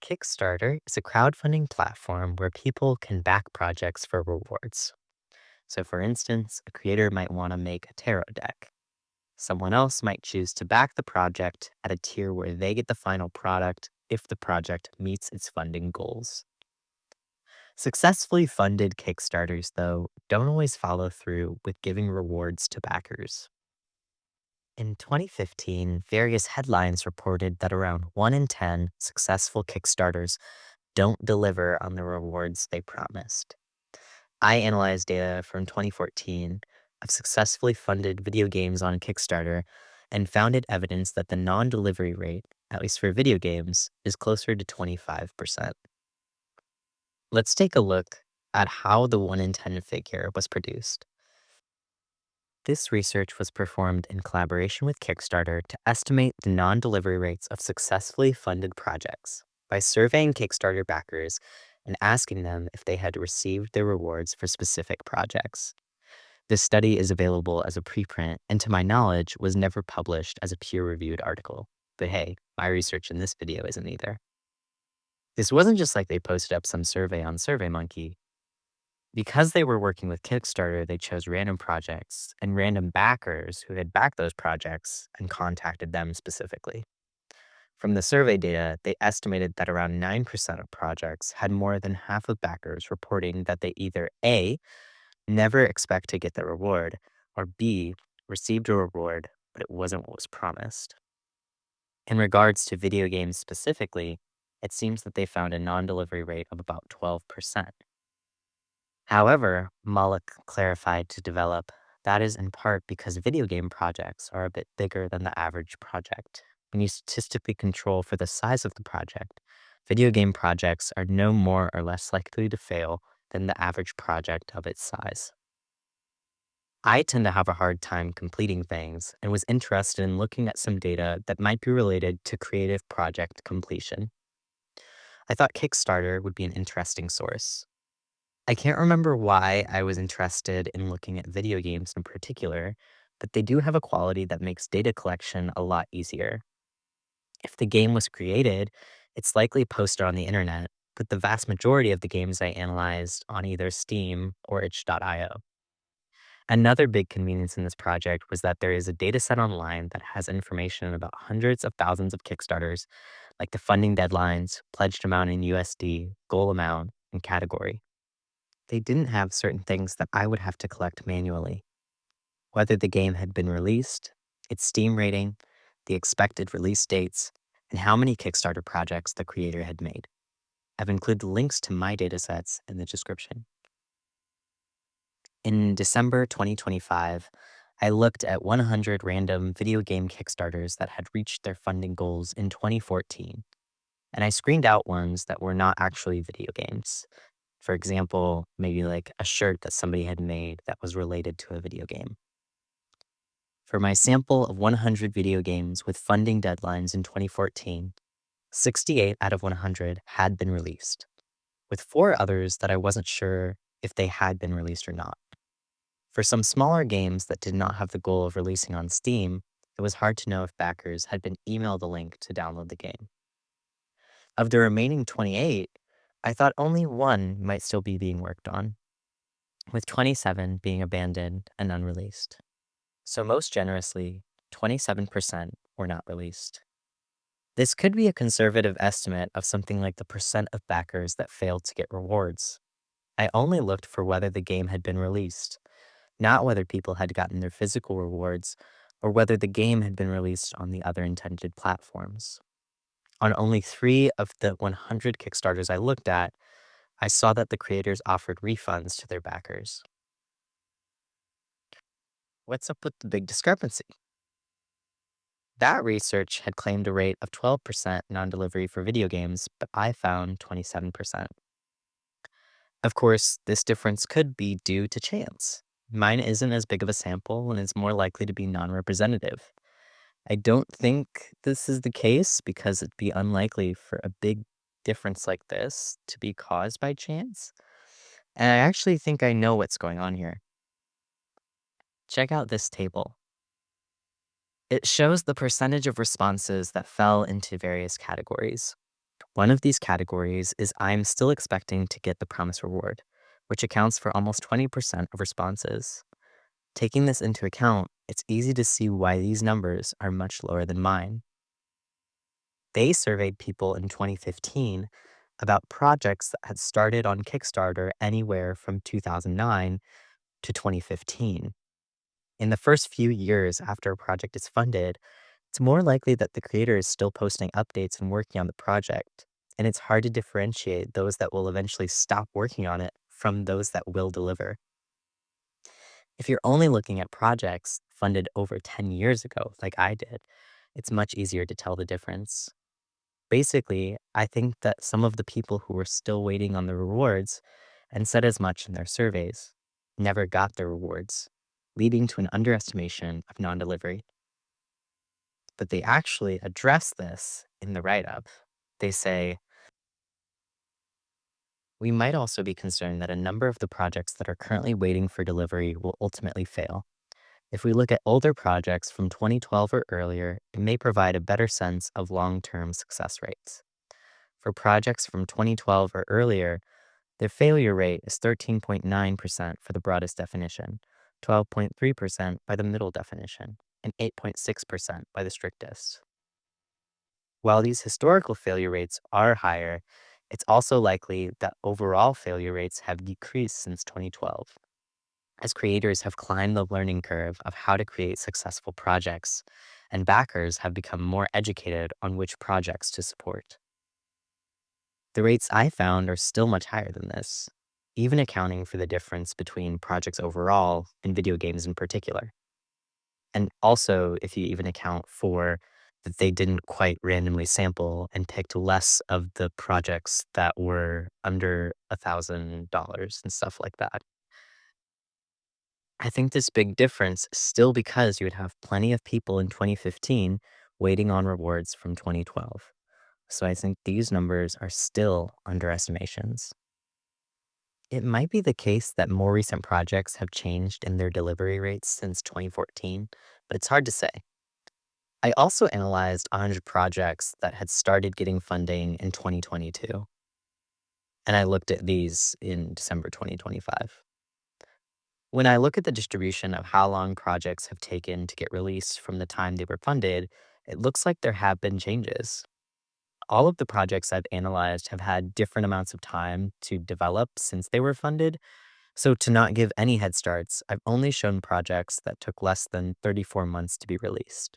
Kickstarter is a crowdfunding platform where people can back projects for rewards. So, for instance, a creator might want to make a tarot deck. Someone else might choose to back the project at a tier where they get the final product if the project meets its funding goals. Successfully funded Kickstarters, though, don't always follow through with giving rewards to backers. In 2015, various headlines reported that around 1 in 10 successful Kickstarters don't deliver on the rewards they promised. I analyzed data from 2014 of successfully funded video games on Kickstarter and founded evidence that the non delivery rate, at least for video games, is closer to 25%. Let's take a look at how the 1 in 10 figure was produced. This research was performed in collaboration with Kickstarter to estimate the non delivery rates of successfully funded projects by surveying Kickstarter backers and asking them if they had received their rewards for specific projects. This study is available as a preprint and, to my knowledge, was never published as a peer reviewed article. But hey, my research in this video isn't either. This wasn't just like they posted up some survey on SurveyMonkey. Because they were working with Kickstarter, they chose random projects and random backers who had backed those projects and contacted them specifically. From the survey data, they estimated that around 9% of projects had more than half of backers reporting that they either A, never expect to get the reward, or B, received a reward, but it wasn't what was promised. In regards to video games specifically, it seems that they found a non delivery rate of about 12%. However, Malik clarified to develop that is in part because video game projects are a bit bigger than the average project. When you statistically control for the size of the project, video game projects are no more or less likely to fail than the average project of its size. I tend to have a hard time completing things and was interested in looking at some data that might be related to creative project completion. I thought Kickstarter would be an interesting source. I can't remember why I was interested in looking at video games in particular, but they do have a quality that makes data collection a lot easier. If the game was created, it's likely posted on the internet, but the vast majority of the games I analyzed on either Steam or itch.io. Another big convenience in this project was that there is a dataset online that has information about hundreds of thousands of Kickstarters, like the funding deadlines, pledged amount in USD, goal amount, and category. They didn't have certain things that I would have to collect manually. Whether the game had been released, its Steam rating, the expected release dates, and how many Kickstarter projects the creator had made. I've included links to my datasets in the description. In December 2025, I looked at 100 random video game Kickstarters that had reached their funding goals in 2014, and I screened out ones that were not actually video games. For example, maybe like a shirt that somebody had made that was related to a video game. For my sample of 100 video games with funding deadlines in 2014, 68 out of 100 had been released, with 4 others that I wasn't sure if they had been released or not. For some smaller games that did not have the goal of releasing on Steam, it was hard to know if backers had been emailed a link to download the game. Of the remaining 28, I thought only one might still be being worked on, with 27 being abandoned and unreleased. So most generously, 27% were not released. This could be a conservative estimate of something like the percent of backers that failed to get rewards. I only looked for whether the game had been released, not whether people had gotten their physical rewards or whether the game had been released on the other intended platforms. On only 3 of the 100 Kickstarters I looked at, I saw that the creators offered refunds to their backers. What's up with the big discrepancy? That research had claimed a rate of 12% non delivery for video games, but I found 27%. Of course, this difference could be due to chance. Mine isn't as big of a sample and is more likely to be non representative. I don't think this is the case because it'd be unlikely for a big difference like this to be caused by chance. And I actually think I know what's going on here. Check out this table. It shows the percentage of responses that fell into various categories. One of these categories is I'm still expecting to get the promised reward, which accounts for almost 20% of responses. Taking this into account, it's easy to see why these numbers are much lower than mine. They surveyed people in 2015 about projects that had started on Kickstarter anywhere from 2009 to 2015. In the first few years after a project is funded, it's more likely that the creator is still posting updates and working on the project, and it's hard to differentiate those that will eventually stop working on it from those that will deliver. If you're only looking at projects funded over 10 years ago, like I did, it's much easier to tell the difference. Basically, I think that some of the people who were still waiting on the rewards and said as much in their surveys never got their rewards, leading to an underestimation of non delivery. But they actually address this in the write up. They say, we might also be concerned that a number of the projects that are currently waiting for delivery will ultimately fail. If we look at older projects from 2012 or earlier, it may provide a better sense of long term success rates. For projects from 2012 or earlier, their failure rate is 13.9% for the broadest definition, 12.3% by the middle definition, and 8.6% by the strictest. While these historical failure rates are higher, it's also likely that overall failure rates have decreased since 2012, as creators have climbed the learning curve of how to create successful projects, and backers have become more educated on which projects to support. The rates I found are still much higher than this, even accounting for the difference between projects overall and video games in particular. And also, if you even account for that they didn't quite randomly sample and picked less of the projects that were under $1,000 and stuff like that. I think this big difference is still because you would have plenty of people in 2015 waiting on rewards from 2012. So I think these numbers are still underestimations. It might be the case that more recent projects have changed in their delivery rates since 2014, but it's hard to say. I also analyzed 100 projects that had started getting funding in 2022, and I looked at these in December 2025. When I look at the distribution of how long projects have taken to get released from the time they were funded, it looks like there have been changes. All of the projects I've analyzed have had different amounts of time to develop since they were funded. So, to not give any head starts, I've only shown projects that took less than 34 months to be released,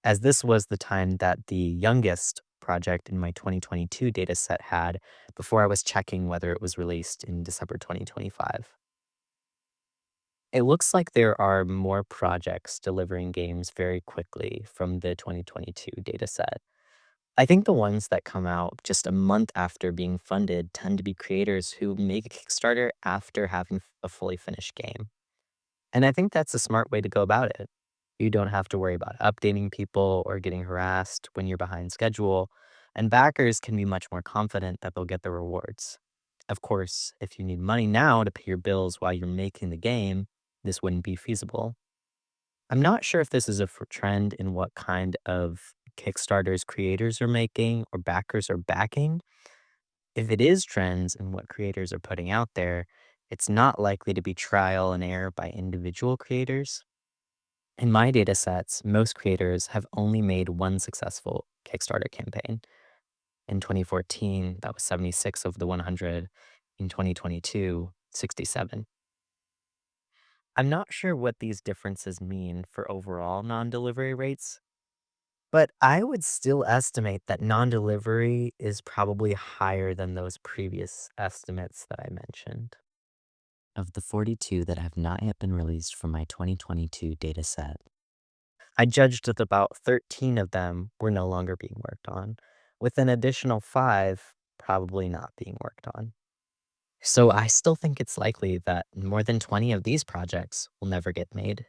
as this was the time that the youngest project in my 2022 dataset had before I was checking whether it was released in December 2025. It looks like there are more projects delivering games very quickly from the 2022 dataset. I think the ones that come out just a month after being funded tend to be creators who make a Kickstarter after having a fully finished game. And I think that's a smart way to go about it. You don't have to worry about updating people or getting harassed when you're behind schedule, and backers can be much more confident that they'll get the rewards. Of course, if you need money now to pay your bills while you're making the game, this wouldn't be feasible. I'm not sure if this is a trend in what kind of Kickstarters creators are making or backers are backing. If it is trends in what creators are putting out there, it's not likely to be trial and error by individual creators. In my data sets, most creators have only made one successful Kickstarter campaign. In 2014, that was 76 of the 100. In 2022, 67. I'm not sure what these differences mean for overall non delivery rates, but I would still estimate that non delivery is probably higher than those previous estimates that I mentioned. Of the 42 that have not yet been released from my 2022 data set, I judged that about 13 of them were no longer being worked on, with an additional 5 probably not being worked on. So I still think it's likely that more than 20 of these projects will never get made.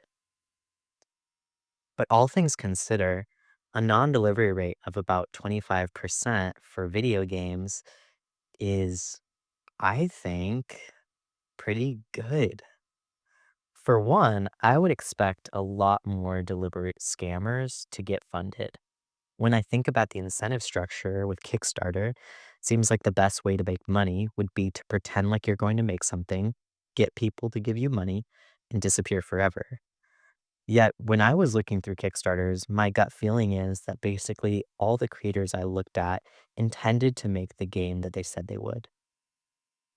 But all things consider, a non-delivery rate of about 25% for video games is, I think, pretty good. For one, I would expect a lot more deliberate scammers to get funded. When I think about the incentive structure with Kickstarter, it seems like the best way to make money would be to pretend like you're going to make something, get people to give you money, and disappear forever. Yet, when I was looking through Kickstarters, my gut feeling is that basically all the creators I looked at intended to make the game that they said they would.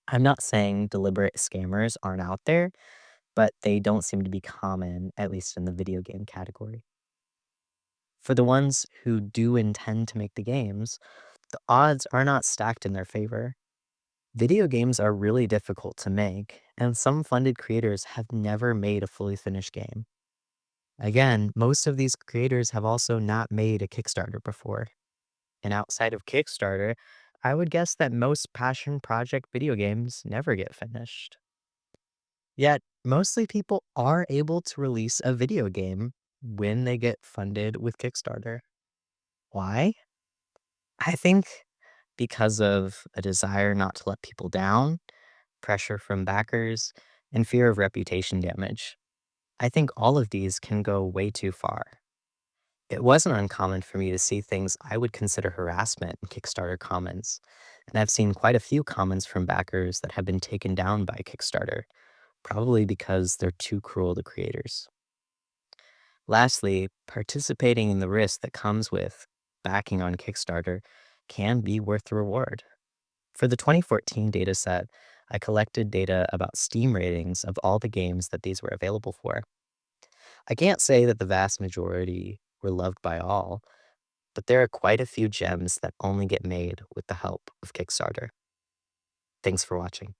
I'm not saying deliberate scammers aren't out there, but they don't seem to be common, at least in the video game category. For the ones who do intend to make the games, the odds are not stacked in their favor. Video games are really difficult to make, and some funded creators have never made a fully finished game. Again, most of these creators have also not made a Kickstarter before. And outside of Kickstarter, I would guess that most passion project video games never get finished. Yet, mostly people are able to release a video game when they get funded with Kickstarter. Why? I think because of a desire not to let people down, pressure from backers, and fear of reputation damage. I think all of these can go way too far. It wasn't uncommon for me to see things I would consider harassment in Kickstarter comments, and I've seen quite a few comments from backers that have been taken down by Kickstarter, probably because they're too cruel to creators. Lastly, participating in the risk that comes with backing on Kickstarter can be worth the reward. For the 2014 dataset, I collected data about Steam ratings of all the games that these were available for. I can't say that the vast majority were loved by all, but there are quite a few gems that only get made with the help of Kickstarter. Thanks for watching.